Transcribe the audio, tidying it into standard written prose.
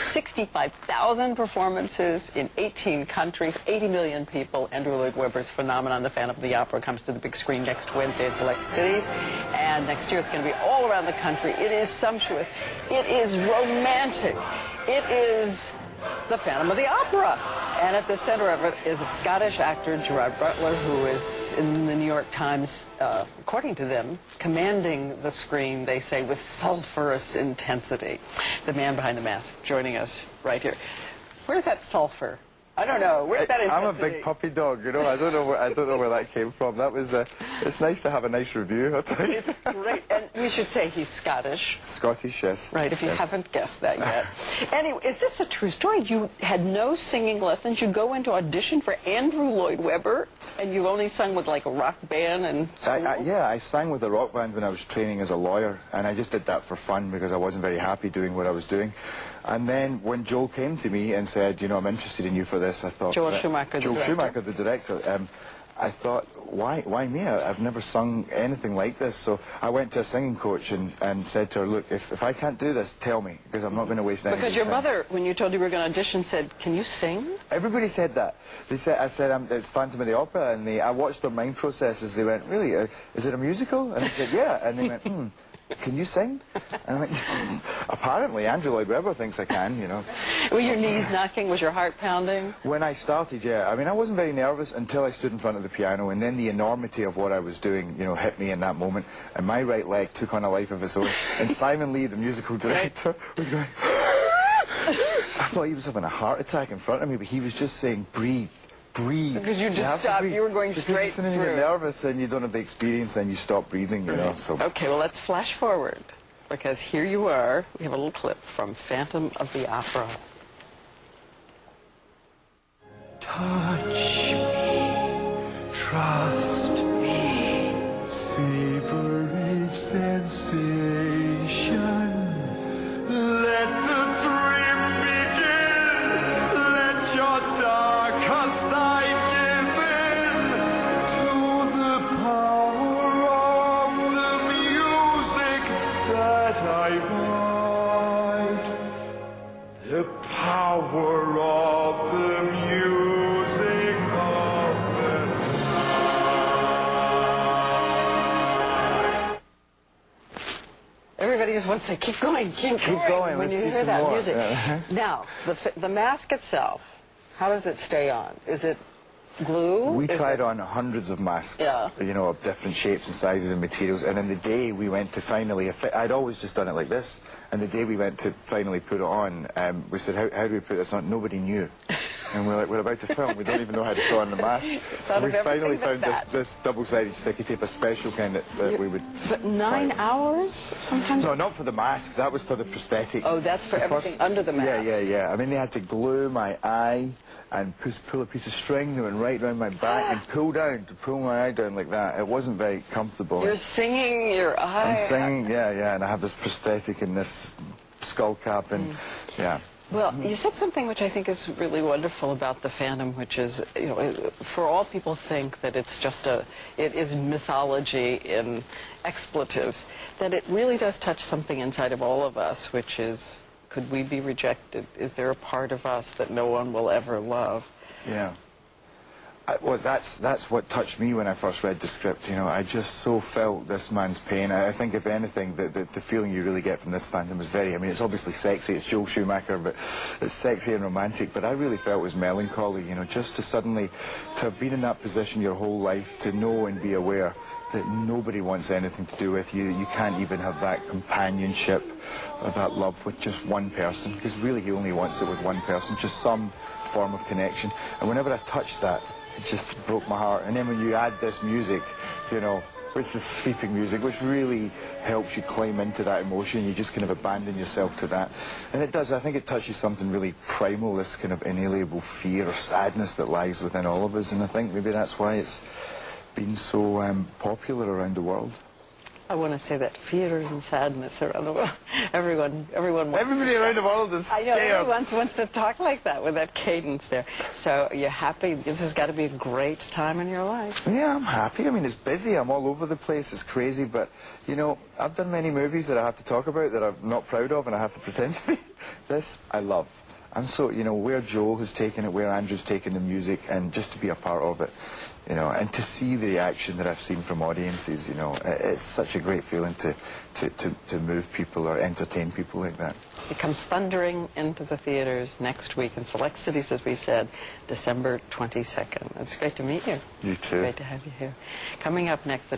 65,000 performances in 18 countries, 80 million people. Andrew Lloyd Webber's phenomenon, The Phantom of the Opera, comes to the big screen next Wednesday in select cities. And next year it's going to be all around the country. It is sumptuous. It is romantic. It is The Phantom of the Opera. And at the center of it is a Scottish actor, Gerard Butler, who is in the New York Times, according to them, commanding the screen, they say, with sulphurous intensity. The man behind the mask joining us right here. Where's that sulphur? I don't know. Where's that intensity? I'm a big puppy dog, you know. I don't know where that came from. That was it's nice to have a nice review, I'll tell you. It's great. And we should say he's Scottish. Scottish, yes. Right, if you haven't guessed that yet. Anyway, is this a true story? You had no singing lessons. You go into audition for Andrew Lloyd Webber, and you only sung with like a rock band and yeah, I sang with a rock band when I was training as a lawyer, and I just did that for fun because I wasn't very happy doing what I was doing. And then when Joel came to me and said, you know, I'm interested in you for this, I thought... Joel Schumacher, the director. I thought, why me? I've never sung anything like this. So I went to a singing coach and said to her, look, if I can't do this, tell me, because I'm not going to waste any time. Because your mother, when you told you were going to audition, said, can you sing? Everybody said that. They said, I said, it's Phantom of the Opera, and I watched their mind processes. They went, really? Is it a musical? And I said, yeah. And they went, can you sing? And I went, apparently, Andrew Lloyd Webber thinks I can, you know. Were your knees knocking? Was your heart pounding? When I started, yeah. I mean, I wasn't very nervous until I stood in front of the piano, and then the enormity of what I was doing, you know, hit me in that moment, and my right leg took on a life of its own. And Simon Lee, the musical director, was going... I thought he was having a heart attack in front of me, but he was just saying, breathe. Breathe. Because you just stopped. You were going straight through. Because you get nervous and you don't have the experience, and you stop breathing, you know. So. Okay, well, let's flash forward, because here you are. We have a little clip from Phantom of the Opera. Touch me, trust me, savor each sensation. Let the dream begin. Let your darkest side give in to the power of the music that I write. The power of the music of the night. Everybody just wants to say, keep going, keep going. When you hear that music. Now, the mask itself, how does it stay on? Is it glue? We tried on hundreds of masks, you know, of different shapes and sizes and materials, and in the day we went to finally, I'd always just done it like this, and the day we went to finally put it on, we said, how do we put this on? Nobody knew. And we're like, we're about to film, we don't even know how to put on the mask. So we finally found this double-sided sticky tape, a special kind that we would... But 9 hours sometimes? No, not for the mask, that was for the prosthetic. Oh, that's for everything under the mask. Yeah. I mean, they had to glue my eye and pull a piece of string that went right around my back and pull my eye down like that. It wasn't very comfortable. You're singing your eye. I'm singing, yeah, and I have this prosthetic and this skull cap and, yeah. Well, you said something which I think is really wonderful about the Phantom, which is, you know, for all people think that it's just it is mythology in expletives, that it really does touch something inside of all of us, which is, could we be rejected? Is there a part of us that no one will ever love? Yeah. Well, that's what touched me when I first read the script, you know. I just so felt this man's pain. I think, if anything, the feeling you really get from this Phantom is very, I mean, it's obviously sexy, it's Joel Schumacher, but it's sexy and romantic, but I really felt it was melancholy, you know, just to suddenly, to have been in that position your whole life, to know and be aware that nobody wants anything to do with you, that you can't even have that companionship or that love with just one person, because really he only wants it with one person, just some form of connection. And whenever I touched that, it just broke my heart. And then when you add this music, you know, with the sweeping music, which really helps you climb into that emotion, you just kind of abandon yourself to that. And it does, I think it touches something really primal, this kind of inalienable fear or sadness that lies within all of us, and I think maybe that's why it's been so popular around the world. I want to say that fear and sadness around the world. Everybody around the world is I know, scared. everyone wants to talk like that with that cadence there. So you're happy. This has got to be a great time in your life. Yeah, I'm happy. I mean, it's busy. I'm all over the place. It's crazy. But, you know, I've done many movies that I have to talk about that I'm not proud of and I have to pretend to be. This, I love. And so, you know, where Joel has taken it, where Andrew's taken the music, and just to be a part of it, you know, and to see the reaction that I've seen from audiences, you know, it's such a great feeling to move people or entertain people like that. It comes thundering into the theaters next week in select cities, as we said, December 22nd. It's great to meet you. You too. Great to have you here. Coming up next, the